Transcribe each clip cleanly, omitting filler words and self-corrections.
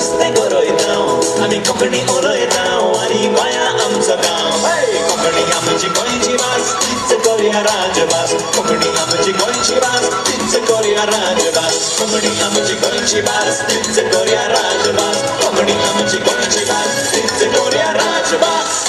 रस्ते गरयता आमी कोंकणी उलयता आनी गोंया आमचो गांव कोंकणी आमची गोंयची भास तीच करुया राजभास कोंकणी आमची गोंयची भास तीच करुया राजभास कोंकणी आमची गोंयची भास तीच करुया राजभास कोंकणी आमची गोंयची भास तीच करुया राजभास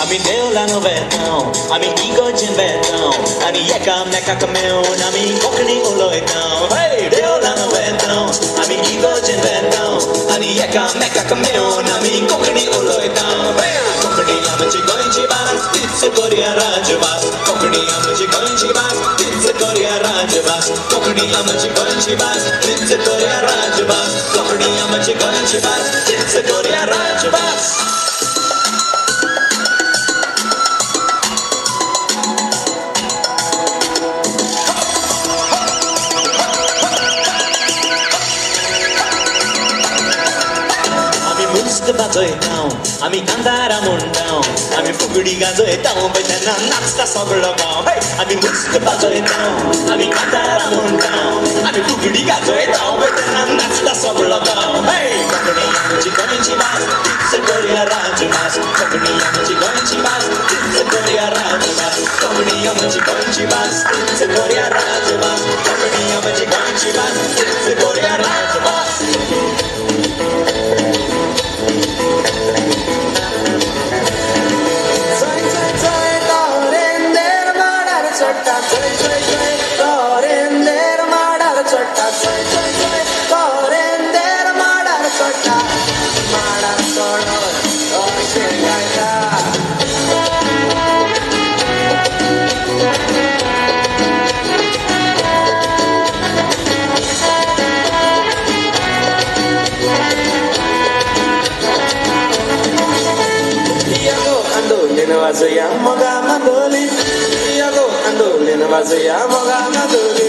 आमी देवळान वेतांव आमी इगोर्जेन वेतांव आनी एकामेकाक मेळून आमी कोंकणी उलयतांव देवळान वेतांव आमी इगोर्जेन वेतांव आनी एकामेकाक मेळून आमी कोंकणी उलयतांव कोंकणी आमची गोंयची भास तीच करुया राजभास कोंकणी आमची गोंयची भास तीच करुया राजभास कोंकणी आमची गोंयची भास तीच करुया राजभास कोंकणी आमची गोंयची भास तीच करुया राजभास मुस्क वाजयतां आमी कांतारां म्हणटां आमी फुगडी गाजयतां पळय तेन्ना नाचता सगळो गांव आमी मुस्क वाजयतां आमी कांतारां म्हणटां आमी फुगडी गाजयतां पळय तेन्ना नाचता सगळो गांव कोंकणी आमची गोंयची भास तीच करुया राजभास कोंकणी आमची गोंयची भास तीच करुया राजभास कोंकणी आमची गोंयची भास तीच करुया राजभास कोंकणी आमची गोंयची भास तीच करुया राजभास Wazoya moga mandoli, Iago andolin wazoya moga mandoli,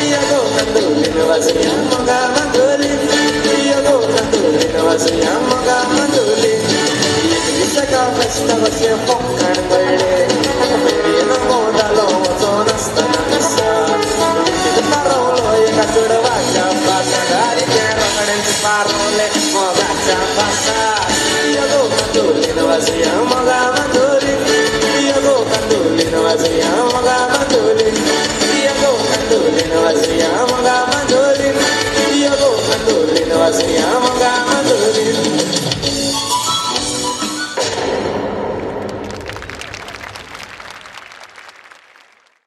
Iago andolin wazoya moga mandoli, Iago andolin wazoya moga mandoli. Isaka festa vasse pokkan bade, meri no modalo sonasta nasa. Parolo e katura vaja pasa gari kero kaden parole moga chapasa. Iago andolin wazoya moga mandoli. Wazoya moga mandoli, Iago mandoli wazoya.